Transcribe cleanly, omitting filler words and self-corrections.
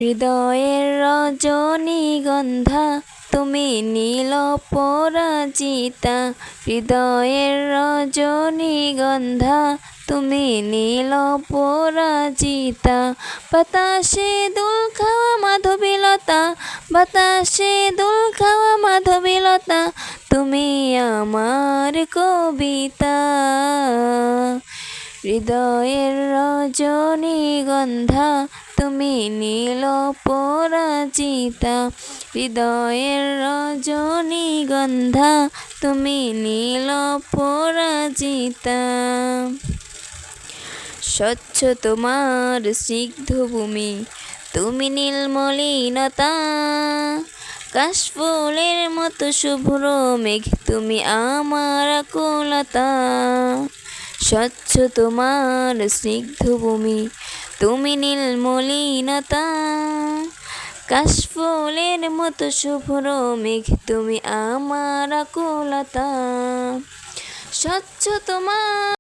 হৃদয়ের রজনীগন্ধা তুমি নীল পরাজিতা। হৃদয়ের রজনীগন্ধা তুমি নীল পরাজিতা। বাতাসে দোল খাওয়া মাধবীলতা, বাতাসে দোল খাওয়া মাধবীলতা, তুমি আমার কবিতা। হৃদয়ের রজনীগন্ধা তুমি নীল পরাজিতা। হৃদয়ের রজনীগন্ধা তুমি নীল পরাজিতা। স্বচ্ছ তোমার স্নিগ্ধ ভূমি, তুমি নীলমলিনতা। কাশফুলের মতো শুভ্র মেঘ, তুমি আমার আকুলতা। স্বচ্ছ তোমার স্নিগ্ধ ভূমি, তুমি নীলমলিনতা। কাশফুলের মতো শুভ্র মেঘ, তুমি আমার আকুলতা। স্বচ্ছ তোমার